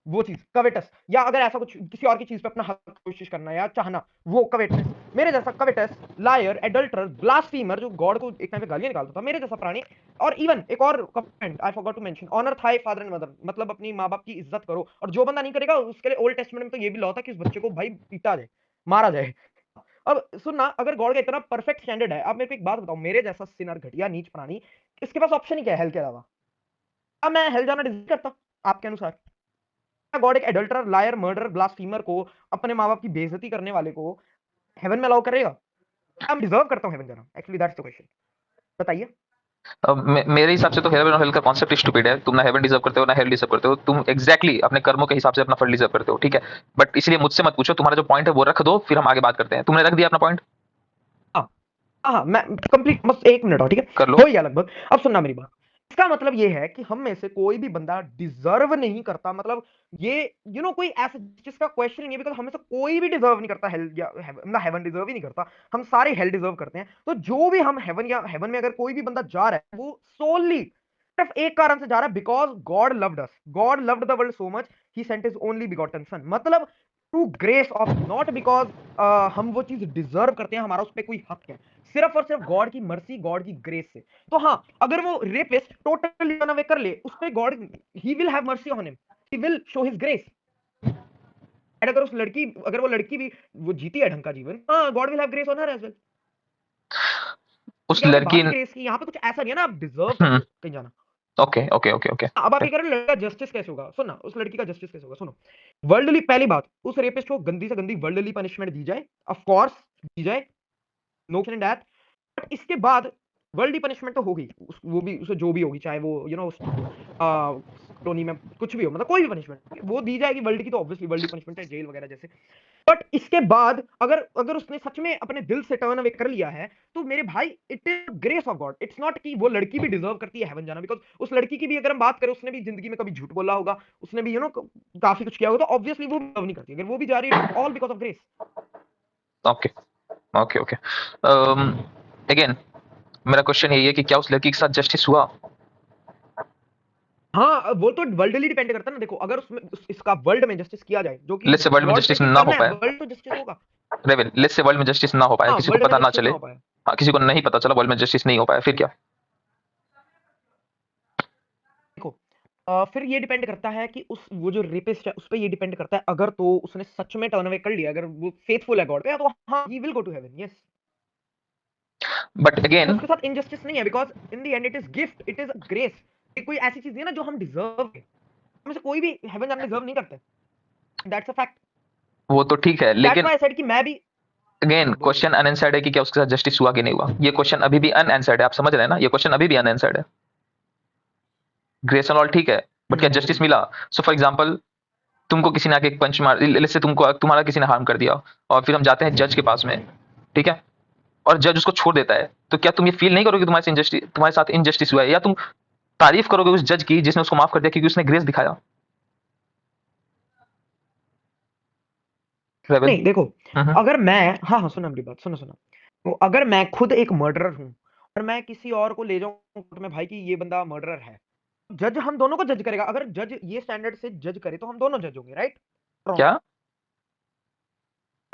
वो चीज कवेटस, या अगर ऐसा कुछ किसी और की चीज पे अपना हक कोशिश करना या चाहना, वो कवेटस। मेरे जैसा कवेटस, लायर, एडल्टर, ब्लास्फीमर, जो गॉड को एक टाइम पे गालियां निकालता था, मेरे जैसा प्राणी। और इवन एक और comment I forgot to mention, honour thy father and mother, मतलब अपनी माँ बाप की इज्जत करो, और जो बंदा नहीं करेगा उसके लिए ओल्ड टेस्टमेंट में तो ये भी लॉ था कि उस बच्चे को भाई पीटा जाए, मारा जाए। अब सुनना, अगर गॉड का इतना परफेक्ट स्टैंडर्ड है, अब मेरे को एक बात बताओ, मेरे जैसा सिनर, घटिया, नीच प्राणी, इसके पास ऑप्शन ही क्या है हेल के अलावा? अब मैं हेल जाना डिजर्व करता आपके अनुसार? गॉड एक एडल्टर, लायर, मर्डर, ब्लास्फीमर को, अपने माँ बाप की बेइज्जती करने वाले को हेवन में अलाउ करेगा? मैं डिजर्व करता हूँ हेवन जाना? एक्चुअली दैट्स द क्वेश्चन, बताइए। मेरे हिसाब से तो हेवन और हेल का कॉन्सेप्ट स्टूपिड है। तुम ना हेवन डिजर्व करते हो ना हेल डिजर्व करते हो, तुम एग्जैक्टली अपने कर्मों के हिसाब से अपना फल डिजर्व करते हो, ठीक है। बट इसलिए मुझसे मत पूछो, तुम्हारा जो पॉइंट है वो रख दो, फिर हम आगे बात करते हैं। तुमने रख दिया अपना पॉइंट? हाँ हाँ, मैं कंप्लीट, बस एक मिनट और, ठीक है, कर लो। हो गया लगभग। अब सुनना मेरी बात, इसका मतलब ये है कि हम में से कोई भी बंदा डिजर्व नहीं करता, मतलब ये कोई ऐसा जिसका क्वेश्चन ही नहीं है, बिकॉज हम में से कोई भी डिजर्व नहीं करता हेल या मतलब हेवन डिजर्व ही नहीं करता, हम सारे हेल डिजर्व करते हैं। तो जो भी हम हेवन या हेवन में अगर कोई भी बंदा जा रहा है, वो सोनली सिर्फ एक कारण से जा रहा है, because God loved us, God loved the world so much he sent his only begotten son, मतलब through grace of, not because हम वो चीज डिजर्व करते हैं, हमारा उस पर कोई हक है, सिर्फ और सिर्फ गॉड की मर्सी, गॉड की ग्रेस से। तो हाँ, अगर वो रेपिस्ट टोटली रन अवे कर ले, उस पे God, he will have mercy on him, he will show his grace. And अगर वो लड़की भी वो जीती है ढंग का जीवन, हाँ, God will have grace on her as well. उस क्या मैंने लड़की बात ही ग्रेस की, यहाँ पे कुछ ऐसा नहीं है ना आप डिजर्व हम्म। करते हो कहीं जाना। Okay okay okay okay. अब आप ये कह रहे हो लड़का जस्टिस कैसे होगा, सुनना, उस लड़की का जस्टिस कैसे होगा, सुनो। वर्ल्डली, पहली बात, उस रेपिस्ट को गंदी से गंदी वर्ल्डली पनिशमेंट दी जाए, ऑफ कोर्स दी जाए, no question in that. But इसके बाद वर्ल्ड पनिशमेंट तो होगी, वो भी उसे जो भी होगी, चाहे वो टोनी में कुछ भी हो, मतलब कोई भी पनिशमेंट वो दी जाएगी वर्ल्ड की, तो ऑब्वियसली वर्ल्ड पनिशमेंट है, जेल वगैरह जैसे। बट इसके बाद अगर अगर उसने सच में अपने दिल से टर्न अवे कर लिया है, तो मेरे भाई it is grace of God, it's not कि वो लड़की भी डिजर्व करती है हेवन जाना, बिकॉज उस लड़की की भी अगर हम बात करें, उसने भी जिंदगी में कभी झूठ बोला होगा, उसने भी काफी कुछ किया होगा, तो ऑब्वियसली वो डिजर्व नहीं करती, अगर वो भी जा रही है, it's all because of grace. Okay okay okay. Again मेरा क्वेश्चन यही है कि क्या उस लड़की के साथ जस्टिस हुआ? हाँ, वो तो वर्ल्डली डिपेंड करता है ना, देखो, अगर उसमें इसका वर्ल्ड में जस्टिस किया जाए, जो कि लेट्स से वर्ल्ड में गॉड से जस्टिस कि ना हो करना है, पाया। वर्ल्ड तो जस्टिस होगा। रेवेल, लेट्स से वर्ल्ड में जस्टिस ना हो पाया, हाँ, किसी को वर्ल्ड में पता ना जस्टिस चले। ना हो पाया। हाँ, किसी को नहीं पता चला, वर्ल्ड में जस्टिस नहीं हो पाया, फिर क्या? देखो, फिर ये डिपेंड करता है कि उस वो जो रेपिस्ट है उस पर ये डिपेंड करता है, अगर तो उसने सच में टर्न अवे कर लिया, अगर वो फेथफुल है गॉड पे, तो हाँ, he will go to heaven, yes. But again उसके साथ इनजस्टिस नहीं है, because in the end it is gift, it is grace. ये कोई ऐसी चीज नहीं है ना जो हम डिजर्व है, हम से कोई भी हेवन जाना डिजर्व नहीं करते, दैट्स अ फैक्ट। वो तो ठीक है, दैट्स लेकिन व्हाई आई सेड कि मैं भी। अगेन बोलो बोलो। क्वेश्चन अनआंसर्ड है कि क्या उसके साथ जस्टिस हुआ कि नहीं हुआ। ये क्वेश्चन अभी भी अनआंसर्ड है, आप समझ रहे हैं ना? ये क्वेश्चन अभी भी अनआंसर्ड है। ग्रेस एंड ऑल ठीक है, बट क्या जस्टिस मिला? सो फॉर एग्जाम्पल, तुमको किसी ने आके एक पंच मार, जैसे तुमको तुम्हारा किसी ने हार्म कर दिया, और फिर हम जाते हैं जज के पास में, ठीक है, और जज उसको छोड़ देता है, तो क्या तुम ये फील नहीं करोगे तुम्हारे साथ इनजस्टिस हुआ है, या तुम तारीफ करोगे उस जज की जिसने उसको माफ कर दिया क्योंकि उसने ग्रेस दिखाया? रेबल। नहीं, देखो, हम्म। अगर मैं, हाँ हाँ, सुना मेरी बात, सुनो सुनो, तो अगर मैं खुद एक मर्डरर हूं और मैं किसी और को ले जाऊं कोर्ट में, भाई कि ये बंदा मर्डरर है, जज हम दोनों को जज करेगा, अगर जज ये स्टैंडर्ड से जज करे तो हम दोनों जज होंगे, राइट? रॉन्ग? क्या?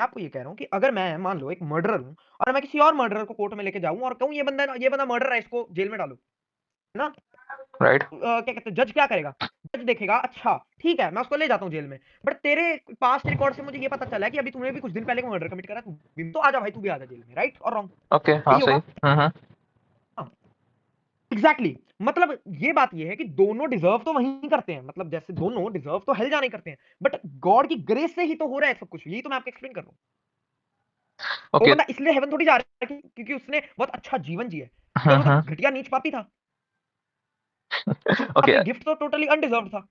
मैं आपको ये कह रहा हूँ कि अगर मैं मान लो एक मर्डरर हूं और मैं किसी और मर्डरर को कोर्ट में लेके जाऊं और कहूं ये बंदा मर्डर है, इसको जेल में डालो, है ना? राइट। क्या कहते हैं, जज क्या करेगा? जज देखेगा, अच्छा ठीक है, मैं उसको ले जाता हूँ जेल में, बट तेरे पास्ट रिकॉर्ड से मुझे ये पता चला है कि अभी तूने भी कुछ दिन पहले मर्डर कमिट करा, तू भी तो आ जा भाई, तू भी आ जा जेल में, राइट और रॉन्ग? ओके, हाँ यही सही। होगा। हाँ, एग्जैक्टली exactly। मतलब ये बात ये है कि दोनों डिजर्व तो वही करते हैं, मतलब जैसे दोनों डिजर्व तो हेल जाने करते हैं, बट गॉड की ग्रेस से ही तो हो रहा है सब कुछ, यही तो मैं आपको एक्सप्लेन कर रहा हूँ। वो ओके। बंदा इसलिए हेवन थोड़ी जा रहा है क्योंकि उसने बहुत अच्छा जीवन जिया है, तो वो तो घटिया नीच पापी था, ओके आपके गिफ्ट तो टोटली अनडिजर्व था।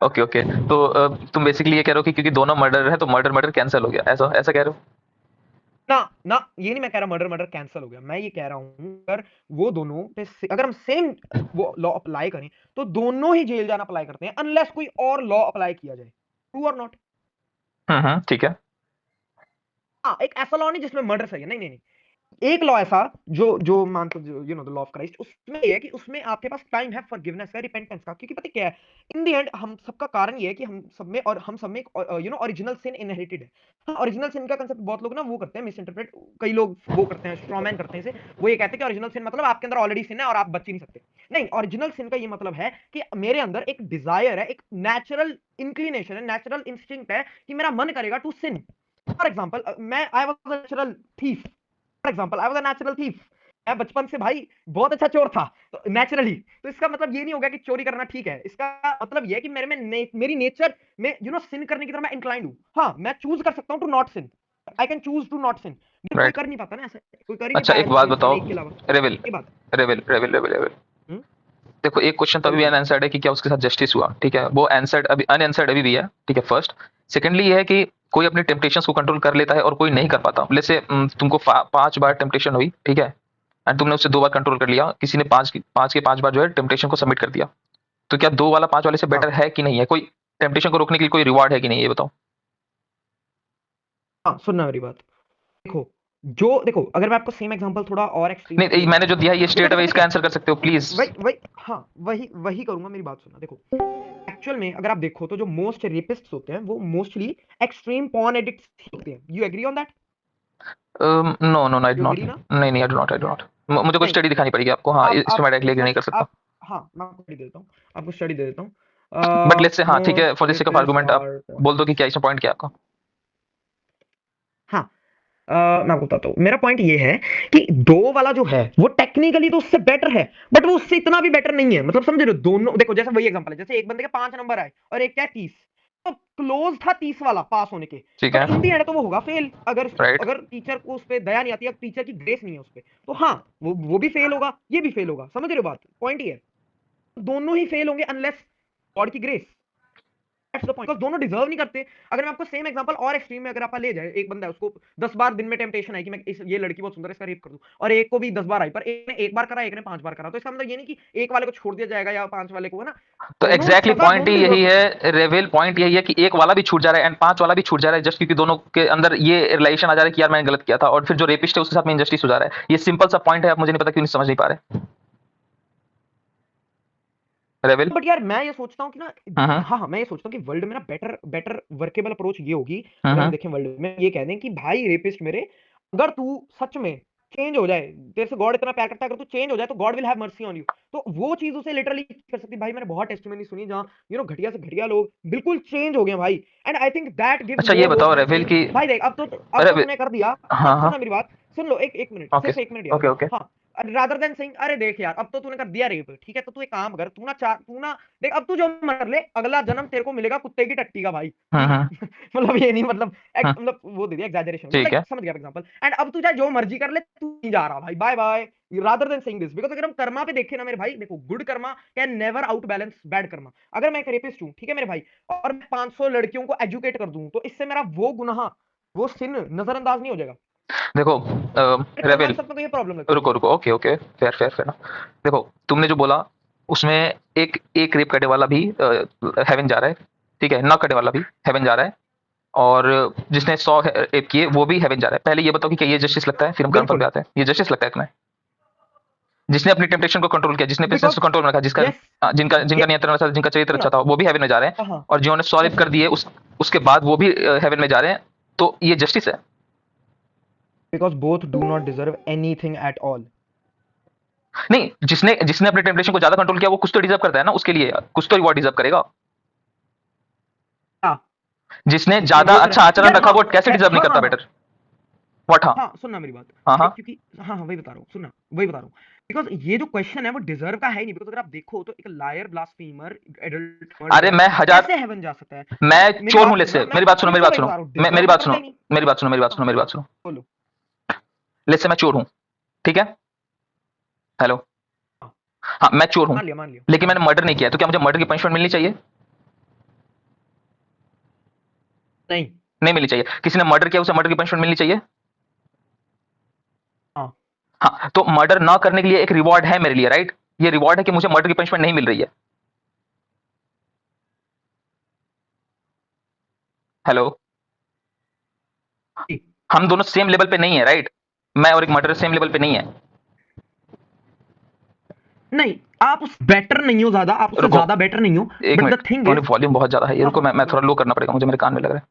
Okay okay. तो तुम बेसिकली ये कह रहे हो कि क्योंकि दोनों मर्डर है तो मर्डर मर्डर कैंसिल हो गया, ऐसा ऐसा कह रहे हो? ना ना, ये नहीं मैं कह रहा मर्डर मर्डर कैंसिल हो गया, मैं ये कह रहा हूं अगर वो दोनों पे अगर हम सेम वो लॉ अप्लाई करें, तो दोनों ही जेल जाना अप्लाई करते हैं, अनलेस कोई और लॉ अप्लाई किया जाए, ट्रू और नॉट? ठीक है। हाँ, एक ऐसा लॉ नहीं जिसमें मर्डर सही है, नहीं नहीं नहीं, एक लॉ ऐसा जो जो मानते द लॉ ऑफ क्राइस्ट, उसमें ये है कि उसमें आपके पास टाइम है फॉरगिवनेस का, रिपेंटेंस का, क्योंकि पता क्या है, इन द एंड हम सबका कारण ये है कि हम सब में ओरिजिनल सिन इनहेरिटेड है। हाँ, ओरिजिनल सिन का कंसेप्ट बहुत लोग ना वो करते हैं मिस इंटरप्रेट, कई लोग वो करते हैं, स्ट्रॉमैन करते हैं इसे। वो ये कहते हैं कि ओरिजिनल सिन मतलब आपके अंदर ऑलरेडी सिन है और आप बच ही नहीं सकते। नहीं, ओरिजिनल सिन का ये मतलब है कि मेरे अंदर एक डिजायर है, एक नेचुरल इंक्लिनेशन है, नेचुरल इंस्टिंक्ट है कि मेरा मन करेगा टू सिन। फॉर एग्जाम्पल, मैं I was natural thief, for example I was a natural thief. मैं बचपन से भाई बहुत अच्छा चोर था, तो नेचुरली। तो इसका मतलब ये नहीं होगा कि चोरी करना ठीक है, इसका मतलब ये है कि मेरे में मेरी नेचर में सिन करने की तरफ मैं इंक्लाइंड हूं। हाँ, मैं चूज कर सकता हूं to not sin, I can choose to not sin. कोई राइट। कर नहीं पाता ना ऐसे, कोई कर ही नहीं अच्छा पाया एक आज बात के बताओ, एक के अलावा। रेविल, ये बात रेविल। है। देखो एक क्वेश्चन तो बोलो अभी बोलो। अनआंसर्ड है कि क्या उसके साथ जस्टिस हुआ, ठीक है, वो आंसर्ड अभी अनआंसर्ड अभी भी है, ठीक है, फर्स्ट। सेकेंडली ये है कि कोई अपने टेम्पटेशंस को कंट्रोल कर लेता है और कोई नहीं कर पाता। जैसे तुमको 5 बार टेम्पटेशन हुई, ठीक है, एंड तुमने उससे 2 बार कंट्रोल कर लिया, किसी ने 5 के 5 बार जो है टेम्पटेशन को सबमिट कर दिया, तो क्या 2 वाला 5 वाले से हाँ बेटर है कि नहीं है? कोई टेम्पटेशन को रोकने के लिए कोई रिवार्ड है कि नहीं, ये बताओ। हाँ, सुनना मेरी बात। देखो, देखो, अगर मैं आपको सेम एग्जांपल थोड़ा और एक्सट्रीम नहीं लेके मैंने जाऊं। जो दिया है ये देखो स्ट्रेट देखो अवे देखो, इसका आंसर कर सकते हो प्लीज। वही वही हाँ, वही वही करूंगा, मेरी बात सुनना। देखो, एक्चुअल में अगर आप देखो तो जो मोस्ट रेपिस्ट्स होते हैं वो मोस्टली एक्सट्रीम पॉर्न एडिक्ट्स होते हैं। You agree on that? No no I do you not. Agree ना? नहीं आई डू नॉट। मुझे कोई नहीं, स्टडी दिखानी पड़ेगी आपको, हाँ, इसमें आप मैं डायरेक्टली एग्री नहीं सर्च कर सकता। आप हाँ, मैं आपको स्टडी दे देता हूँ, आपको स्टडी दे देता बट हूँ। लेट्स से, हाँ ठीक है, most for the sake of rapist argument आप आर। बोल दो कि क्या इसमें पॉइंट क्या है आपका। हाँ, मैं आपको बताता हूँ, मेरा पॉइंट ये है कि दो वाला जो है वो टेक्निकली तो उससे बेटर है, बट वो उससे इतना भी बेटर नहीं है। मतलब समझ रहे हो? दोनों देखो, जैसे वही एग्जांपल है, जैसे एक बंदे के 5 नंबर आए और एक क्या 30, तो क्लोज था 30 वाला पास होने के, ठीक बट है। इन दी एंड तो वो होगा फेल। अगर राइट। अगर टीचर को उस पर दया नहीं आती है, टीचर की ग्रेस नहीं है उस पर, तो हाँ, वो भी फेल होगा, ये भी फेल होगा। समझ रहे हो बात? पॉइंट ये है, दोनों ही फेल होंगे अनलेस गॉड की ग्रेस। दैट्स द पॉइंट, दोनों डिजर्व नहीं करते। अगर मैं आपको सेम एग्जांपल और एक्सट्रीम में अगर आप ले जाए, एक बंदा है, उसको 10 बार दिन में टेम्पटेशन है कि मैं ये लड़की बहुत सुंदर है, इसका रेप कर दूं, और एक को भी 10 बार आई, पर एक ने एक बार करा, एक ने 5 बार करा, तो इसका मतलब ये नहीं कि एक वाले को छोड़ दिया जाएगा या 5 वाले को, है ना? तो दोनों एग्जैक्टली सजा पॉइंट ही दोनों डिजर्व यही करते हैं। है रेवेल, पॉइंट यही है कि एक वाला भी छूट जा रहा है एंड 5 वाला भी छूट जा रहा है, जस्ट क्योंकि दोनों के अंदर ये रिलेशन आ जा रहा है कि यार मैंने गलत किया था, और फिर जो रेपिस्ट है उसके साथ में इंजस्टिस हो जा रहा है। ये सिंपल सा पॉइंट है, आप मुझे नहीं पता क्यों नहीं समझ नहीं पा रहे रेवेल। बट यार मैं ये सोचता हूँ कि ना, हम्म हाँ हाँ, मैं ये सोचता हूँ कि वर्ल्ड में ना बेटर बेटर वर्केबल अप्रोच ये होगी, अगर हम हम्म देखें वर्ल्ड में, ये कह दें कि भाई रेपिस्ट मेरे, अगर तू सच में चेंज हो जाए, तेरे से गॉड इतना प्यार करता है, अगर तू चेंज हो जाए तो God will have mercy on you. तो वो चीज उसे लिटरली कर सकती है। भाई मैंने बहुत टेस्टिमनी सुनी जहाँ घटिया से घटिया लोग बिल्कुल चेंज हो गए भाई, and I think that gives अच्छा ये मोर होप बताओ देन रेवेल सेइंग की, भाई देख अब तो रेवेल, तूने कर दिया। हाँ, हाँ हाँ, सुनना मेरी बात, सुन लो, एक एक मिनट, ओके सिर्फ 1 मिनट यार। ओके ओके, हाँ, रादर देन सेइंग अरे देख यार, अब तो तूने कर दिया रेप, ठीक है, तो तू एक काम कर, तू ना देख, अब तू जो मर ले, अगला जन्म तेरे को मिलेगा कुत्ते की टट्टी का भाई, ठीक हम्म, मतलब ये नहीं, मतलब हम्म, मतलब वो दे दिया एग्जैजरेशन, ठीक मतलब है। समझ गया एग्जांपल। एंड अब तू चाहे जो मर्जी कर ले, तू नहीं जा रहा भाई, bye bye. Rather than saying this, because अगर हम कर्मा पे देखें ना मेरे भाई, देखो, good karma can never outbalance bad karma. अगर मैं एक रेपिस्ट हूं, ठीक है मेरे भाई, और मैं 500 लड़कियों को एजुकेट कर दूं, तो इससे मेरा वो गुनाह, वो सिन नजरअंदाज नहीं हो जाएगा। देखो कर्मा रेवेल, कंसेप्ट में तो ये प्रॉब्लम लगती है रुको मुझे। रुको, okay okay, fair fair fair. देखो तुमने जो बोला उसमें एक एक रेप करने वाला भी हेवन जा रहा है, ठीक है, ना करने वाला भी हेवन जा रहा है, और जिसने 100 रेप किए वो भी हेवन जा रहा है। पहले ये बताओ कि क्या ये जस्टिस लगता है, फिर हम कर्म पर भी बिल्कुल। आते हैं। ये जस्टिस लगता है तुम्हें? जिसने अपनी टेम्पटेशन को कंट्रोल किया, जिसने अपने सेंस बिकॉज को कंट्रोल में रखा, जिसका यस, जिनका जिनका ये नियंत्रण अच्छा था, जिनका चरित्र अच्छा सुना। था, वो भी हेवन में जा रहे हैं, हाँ हाँ, और जिन्होंने 100 रेप यस कर यस, दिए उसके बाद वो भी हेवन में जा रहे हैं, तो ये जस्टिस है? Because both do not deserve anything at all. नहीं, जिसने जिसने अपने टेम्पटेशन को ज्यादा कंट्रोल किया वो कुछ तो डिजर्व करता है ना, उसके लिए कुछ तो रिवॉर्ड डिजर्व करेगा। हाँ, जिसने जिसने ज्यादा वो करा अच्छा आचरण यार, रखा हाँ वो कैसे डिजर्व नहीं हाँ करता हाँ हाँ बेटर? व्हाट? हाँ हाँ, सुनना मेरी बात। हाँ हाँ। क्योंकि हाँ हाँ, वही बता रहा हूँ, सुनना, वही बता रहा हूँ। बिकॉज ये जो क्वेश्चन है वो डिजर्व का है ही नहीं, बिकॉज अगर आप देखो तो एक लायर, ब्लास्फेमर, एडल्ट अरे मर्डरर मैं हजार, कैसे हेवन जा सकता है? मैं मेरी चोर हूं, बात लेट्स से, सुनना, मैं मेरी आपको बात सुनो, प्रूफ मेरी का बात वही सुनो, बता रहा हूँ, मेरी डिजर्व तो बात करता सुनो, ही नहीं। मेरी बात सुनो, मेरी बात हाँ, सुनो, मेरी बात सुनो। बोलो। लेट्स से मैं चोर हूं, ठीक है, हेलो, हाँ, हाँ मैं चोर हूं, मान लिया मान लिया लेकिन मान मैंने लिया। मर्डर नहीं किया, तो क्या मुझे मर्डर की पनिशमेंट मिलनी चाहिए? नहीं। नहीं मिलनी चाहिए। किसी ने मर्डर किया उसे मर्डर की पनिशमेंट मिलनी चाहिए? हाँ हाँ, तो मर्डर ना करने के लिए एक रिवॉर्ड है मेरे लिए, राइट? ये रिवॉर्ड है कि मुझे मर्डर की पनिशमेंट नहीं मिल रही है। हेलो, जी, हम दोनों सेम लेवल पे नहीं है, राइट? मैं और एक मर्डरर सेम लेवल पे नहीं है। नहीं, आप उस बेटर नहीं हो ज्यादा, आप उससे ज्यादा बेटर नहीं हो, एक बट द मिनट, थिंग तुम्हारी इज, वॉल्यूम बहुत ज्यादा है, ये रुको, मैं थोड़ा लो करना पड़ेगा मुझे, मेरे कान में लग रहा है।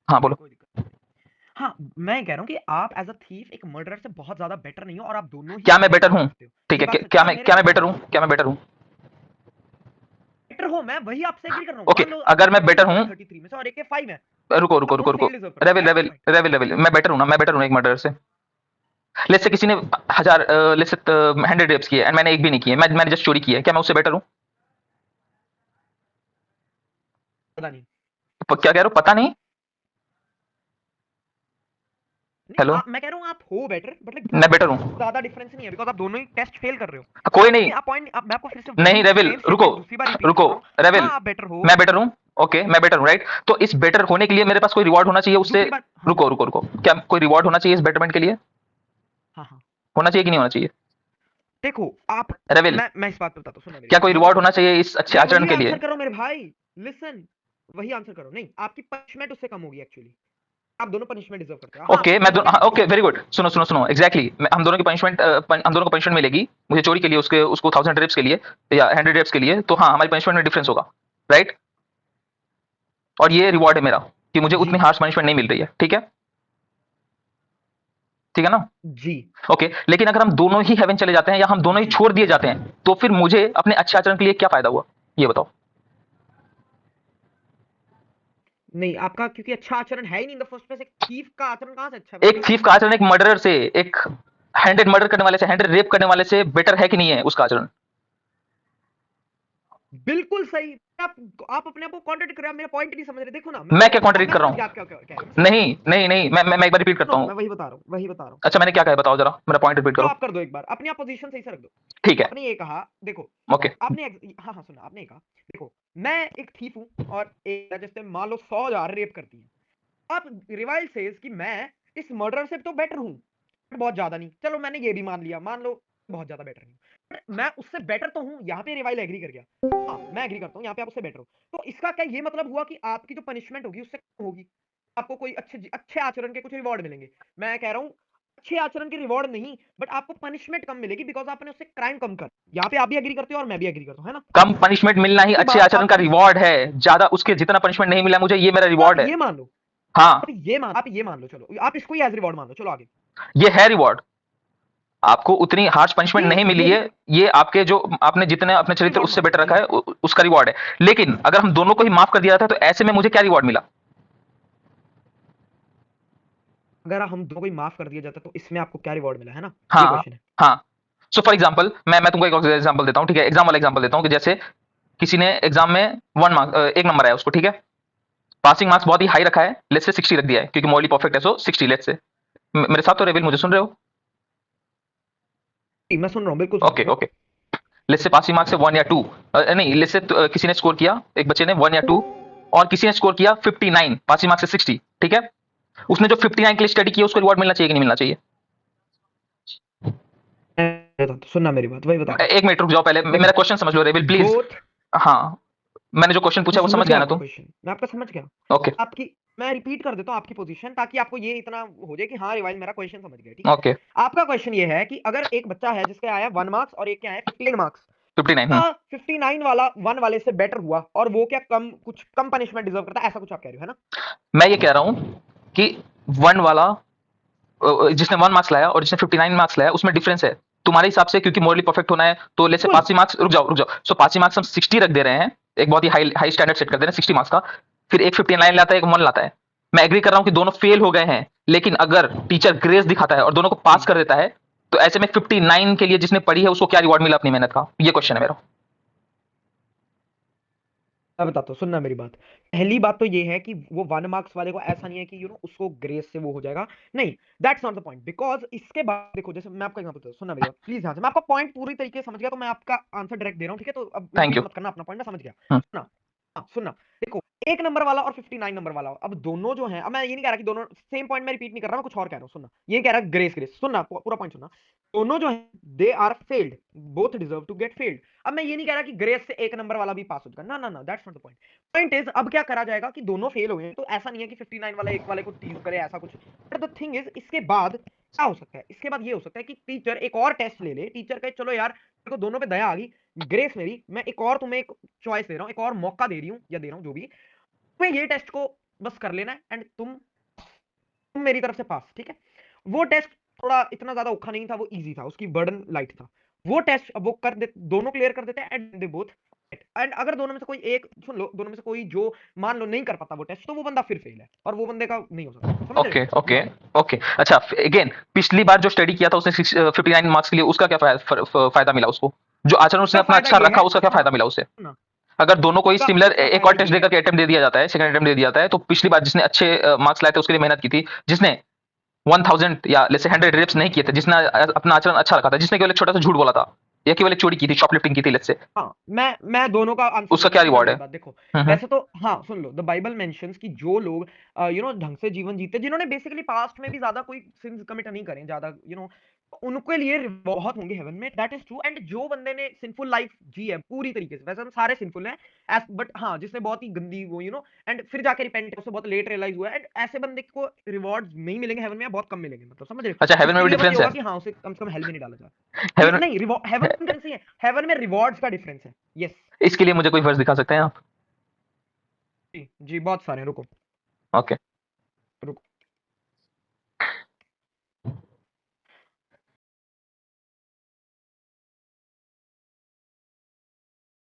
हाँ बोलो। कोई दिक्कत नहीं। हाँ, मैं कह रहा हूँ कि आप एज अ थीफ एक मर्डरर से बहुत ज्यादा बेटर नहीं हो, और आप दोनों ही क्या मैं crime बेटर काम हूँ? करते हो। ठीक ये है, बात सच क्या है, मैं मेरे क्या मैं बेटर हूँ? क्या मैं बेटर हूँ? बेटर हो, मैं वही आपसे एग्री कर रहा हूँ। ओके, मान लो अगर मैं बेटर हूँ, 33 में से और एक के 5 है, रुको रुको आप रुको दोनों रुको, सेम डिजर्व करते हो, रेविल राइट? रेविल रेविल रेविल, मैं बेटर हूँ ना, मैं बेटर हूँ एक मर्डर से। लेट्स से किसी ने 1000 लेट्स से 100 रेप्स किए एंड मैंने एक भी नहीं किए, मैंने जस्ट चोरी की है, क्या मैं उससे बेटर हूँ? पता नहीं। क्या कह रहे हो, पता नहीं? नहीं, हेलो, मैं कह रहा हूँ आप हो बेटर, बट लाइक मैं बेटर हूँ? ज्यादा डिफरेंस नहीं है, बिकॉज आप दोनों ही टेस्ट फेल कर रहे हो। कोई नहीं। आप पॉइंट, मैं आपको फिर से नहीं वही रेविल, सेम रुको स्टेटमेंट दूसरी बार रिपीट रुको, कर रहा हूँ। रेविल, हाँ, आप बेटर हो। मैं बेटर हूँ। ओके, मैं बेटर हूँ, राइट? तो इस बेटर होने के लिए मेरे पास कोई रिवॉर्ड होना चाहिए उससे। दूसरी बार, हाँ रुको रुको रुको, क्या कोई रिवॉर्ड होना चाहिए इस बेटरमेंट के लिए? हाँ हाँ। होना चाहिए कि नहीं होना चाहिए? देखो आप, रेविल, मैं इस बात पे बताता हूँ, सुनो मेरी क्या बात, कोई मैं रिवॉर्ड बताता होना हूँ। चाहिए इस अच्छे मैं आचरण वही के लिए? आंसर कर रहा हूँ मेरे भाई, लिसन, वही आंसर करो। नहीं, आपकी पनिशमेंट उससे कम होगी एक्चुअली, आप दोनों पनिशमेंट डिजर्व करते हो। हाँ, ओके, मैं पनिशमेंट हाँ, उससे ओके, कम वेरी होगी। गुड, सुनो सुनो सुनो, एग्जैक्टली हम दोनों की पनिशमेंट, हम दोनों को पनिशमेंट मिलेगी, मुझे चोरी के लिए, उसके उसको 1000 रेप्स के लिए या 100 रेप्स के लिए, तो हाँ हमारी पनिशमेंट में डिफरेंस होगा, राइट? और ये रिवॉर्ड है मेरा कि मुझे जी उतनी हार्श पनिशमेंट नहीं मिल रही है, ठीक है? ठीक है ना? जी ओके, लेकिन अगर हम दोनों ही हेवन चले जाते हैं या हम दोनों ही जी। छोड़ दिए जाते हैं, तो फिर मुझे अपने अच्छे आचरण के लिए क्या फायदा हुआ, ये बताओ? नहीं, आपका क्योंकि अच्छा आचरण है ही नहीं इन द फर्स्ट प्लेस, एक थीफ का आचरण कहाँ से अच्छा है बताओ? एक थीफ का आचरण एक मर्डरर से, एक 100 मर्डर करने वाले से, 100 रेप करने वाले से बेटर है कि नहीं है उसका आचरण? बिल्कुल सही। आप अपने आप को कॉन्ट्रडिक्ट कर रहे हो, आप मेरा पॉइंट नहीं समझ रहे। देखो ना, मैं क्या अब कॉन्ट्रडिक्ट मैं कर रहा समझ गया हूँ? आप क्या क्या कह रहे हो, मैं समझ गया। नहीं नहीं नहीं, मैं एक बार रिपीट करता सुनो, हूँ। मैं वही बता रहा हूँ, वही बता रहा हूँ। अच्छा, मैंने क्या कहा बताओ जरा, मेरा पॉइंट रिपीट चलो करो। आप कर दो एक बार, अपनी आप पोजीशन सही से रख दो। ठीक है। आपने ये कहा, देखो, ओके। आपने हाँ हाँ सुना, आपने ये कहा, देखो, मैं एक थीफ हूँ और एक जैसे मान लो 100,000 रेप करती है। आप रिवाइल सेज कि मैं इस मर्डर से तो बेटर हूँ, बहुत ज्यादा नहीं, चलो मैंने ये भी मान लिया, मान लो बहुत ज्यादा बेटर नहीं, पर मैं उससे बेटर तो हूँ। यहाँ पे रिवाइल एग्री कर गया, हाँ मैं एग्री करता हूँ, यहाँ पे आप उससे बेटर हो। तो इसका क्या ये मतलब हुआ कि आपकी जो पनिशमेंट होगी उससे कम होगी, आपको कोई अच्छे अच्छे आचरण के कुछ रिवॉर्ड मिलेंगे। मैं कह रहा हूँ अच्छे आचरण के रिवॉर्ड नहीं, बट आपको पनिशमेंट कम मिलेगी, बिकॉज आपने उससे क्राइम कम कर। यहाँ पे आप भी एग्री करते हो और मैं भी एग्री करता हूँ, है ना? कम पनिशमेंट मिलना ही उसके अच्छे बाद आचरण आप का इस, रिवॉर्ड है, ज्यादा उसके जितना पनिशमेंट नहीं मिला मुझे, ये मेरा तो आप रिवॉर्ड है। ये मान लो, हाँ, आप ये मान लो, चलो आप इसको ही एज रिवॉर्ड मान लो, चलो आगे। ये है रिवॉर्ड। आपको उतनी हार्श पनिशमेंट नहीं मिली ये है, ये आपके जो आपने जितने अपने चरित्र रिवॉर्ड उससे मान लो, बेटर ये रखा है मान लो। उसका रिवॉर्ड है। लेकिन अगर हम दोनों को ही माफ कर दिया जाता है, तो ऐसे में मुझे क्या रिवॉर्ड मिला? अगर हम दो कोई माफ कर दिया जाता तो इसमें आपको क्या रिवॉर्ड मिला, है ना? ये हाँ क्वेश्चन है। हाँ। सो फॉर एग्जाम्पल, मैं तुमको एक एग्जाम्पल देता हूँ, ठीक है? एग्जाम वाला एग्जाम्पल देता हूँ कि जैसे किसी ने एग्जाम में 1 मार्क, 1 नंबर आया उसको, ठीक है? पासिंग मार्क्स बहुत ही हाई रखा है, लेट्स से 60 रख दिया है, क्योंकि मॉडली परफेक्ट है, सो 60 लेट्स से। मेरे साथ तो रेविल, मुझे सुन रहे हो? मैं सुन रहा हूँ, बिल्कुल सुन रहा ओके हूँ। Okay. Let's say passing marks से 1 या 2, नहीं, लेट्स से किसी ने स्कोर किया, एक बच्चे ने 1 या 2, और किसी ने स्कोर किया 59, पासिंग मार्क्स से 60, ठीक है? उसने जो 59 के लिए स्टडी किया, उसको रिवॉर्ड मिलना चाहिए कि नहीं मिलना चाहिए? सुनना मेरी बात, वही बता रहा एक मिनट रुक जाओ, पहले हूँ। मेरा देखो, क्वेश्चन समझ लो रेविल प्लीज। बोथ, हाँ, मैंने जो क्वेश्चन मैं पूछा वो समझ समझ गया गया ना आपका तुम? क्वेश्चन, मैं आपका समझ गया। ओके आपकी, मैं रिपीट कर देता हूँ आपकी पोजीशन, ताकि आपको ये इतना हो जाए कि हाँ रिवाइज मेरा क्वेश्चन समझ गया, ठीक है? ओके। आपका क्वेश्चन ये है कि अगर एक बच्चा है जिसके आया 1 मार्क्स और एक के आया 15 मार्क्स, 59। 59 वाला 1 वाले से बेटर हुआ, और वो क्या कम, कुछ कम पनिशमेंट डिजर्व करता है, ऐसा कुछ आप कह रहे हो, है ना? मैं ये कह रहा हूँ कि 1 वाला, जिसने 1 मार्क्स लाया और जिसने 59 मार्क्स लाया, उसमें डिफरेंस है तुम्हारे हिसाब से, क्योंकि मॉडली परफेक्ट होना है, तो लेट्स से बिल्कुल। पासिंग मार्क्स, रुक जाओ रुक जाओ, सो पासिंग मार्क्स हम 60 रख दे रहे हैं, एक बहुत ही हाई हाई स्टैंडर्ड सेट कर दे रहे हैं 60 मार्क्स का। फिर एक 59 लाता है, एक 1 लाता है। मैं एग्री कर रहा हूँ कि दोनों फेल हो गए हैं, लेकिन अगर टीचर ग्रेस दिखाता है और दोनों को पास कर देता है, तो ऐसे में 59 के लिए जिसने पढ़ी है उसको क्या रिवॉर्ड मिला अपनी मेहनत का, ये क्वेश्चन है मेरा। मैं बताता हूँ, सुनना मेरी बात। पहली बात तो ये है कि वो 1 मार्क्स वाले को ऐसा नहीं है कि उसको ग्रेस से वो हो जाएगा, नहीं, that's not the point. Because इसके बाद देखो, जैसे मैं आपका एग्जांपल देता हूँ, सुनना मेरी बात प्लीज ध्यान से। मैं आपका पॉइंट पूरी तरीके से समझ गया, तो मैं आपका आंसर डायरेक्ट दे रहा हूँ, ठीक है? तो अब थैंक रिपीट यू। मत करना अपना पॉइंट, मैं समझ गया। सुना, हाँ, सुनना, देखो 1 नंबर वाला और 59 नंबर वाला, अब दोनों जो हैं, अब मैं ये नहीं कह रहा कि दोनों सेम पॉइंट, मैं रिपीट नहीं कर रहा, मैं कुछ और कह रहा हूँ, सुनना, ये कह रहा है ग्रेस ग्रेस, सुनना पूरा पॉइंट सुनना, दोनों जो हैं they are failed, both deserve to get failed. अब मैं ये नहीं कह रहा कि ग्रेस से 1 नंबर वाला भी पास हो जाएगा, ना ना ना, that's not the point. Point is अब क्या करा जाएगा कि दोनों फेल हो गए, तो ऐसा नहीं है कि 59 वाला एक वाले को टीज करे, ऐसा कुछ। बट द थिंग इज, इसके बाद क्या हो सकता है, इसके बाद ये हो सकता है कि टीचर एक और टेस्ट ले ले, टीचर कहे चलो यार मेरे को दोनों पे दया आ गई, ग्रेस मेरी, मैं एक और तुम्हें एक चॉइस दे रहा हूँ, एक और मौका दे रही हूँ या दे रहा हूँ, जो भी, तुम्हें ये टेस्ट को बस कर लेना है एंड तुम मेरी तरफ से पास, ठीक है। वो टेस्ट थोड़ा इतना ज्यादा औखा नहीं था, वो इजी था, उसकी बर्डन लाइट था। वो टेस्ट अब वो कर दे, दोनों क्लियर कर देते हैं एंड दे बोथ। एंड अगर दोनों में से कोई एक, सुन लो, दोनों में से कोई जो मान लो नहीं कर पाता वो टेस्ट, तो वो बंदा फिर फेल है और वो बंदे का नहीं हो सकता, समझ रहे ओके हो? Okay okay. अच्छा, अगेन पिछली बार जो स्टडी किया था उसने 59 मार्क्स के लिए, उसका क्या फायदा मिला उसको? जो आचरण उसने उसका अपना फायदा अच्छा ये रखा, है, उसका क्या हाँ, फायदा मिला उसे? ना, अगर दोनों को ही उसका सिमिलर उसका एक फायदा और टेस्ट ये है, देकर के अटेम्प्ट दे दिया जाता है, सेकंड अटेम्प्ट दे दिया जाता है, तो पिछली बार जिसने अच्छे मार्क्स लाए थे उसके लिए मेहनत की थी, जिसने 1000 या लेट्स से 100 रेप्स नहीं किए थे, जिसने अपना आचरण अच्छा रखा था, जिसने केवल एक छोटा सा झूठ बोला था या केवल एक चोरी की थी, शॉपलिफ्टिंग की थी लेट्स से, हाँ, मैं दोनों का आंसर उसका देता क्या हूँ, समझ रिवॉर्ड मेरी है? बात, देखो, हम्म। वैसे तो हाँ, सुन लो, द बाइबल मेंशंस कि जो लोग ढंग से जीवन जीते, जिन्होंने बेसिकली पास्ट में भी ज्यादा कोई सिंस कमिट नहीं करें, ज्यादा उनके लिए बहुत होंगे हेवन में, दैट इज ट्रू। एंड जो बंदे ने सिंफुल लाइफ जी है पूरी तरीके से, वैसे हम सारे सिंफुल हैं, बट हाँ, जिसने बहुत ही गंदी वो एंड फिर जाके रिपेंट, उससे बहुत लेट रियलाइज हुआ है, एंड ऐसे बंदे को रिवॉर्ड्स नहीं मिलेंगे हेवन में, या बहुत कम मिलेंगे, मतलब समझ रहे हो? अच्छा, हेवन में उसके भी लिए बस ये डिफरेंस है? होगा कि हाँ, उसे कम से कम हेल में नहीं डाला जाए। ये हेवन, नहीं, हेवन में डिफरेंस नहीं है, हेवन में रिवॉर्ड्स का डिफरेंस है। यस। इसके लिए मुझे कोई वर्स दिखा सकते हैं आप? जी जी, बहुत सारे हैं, रुको ओके। रुको।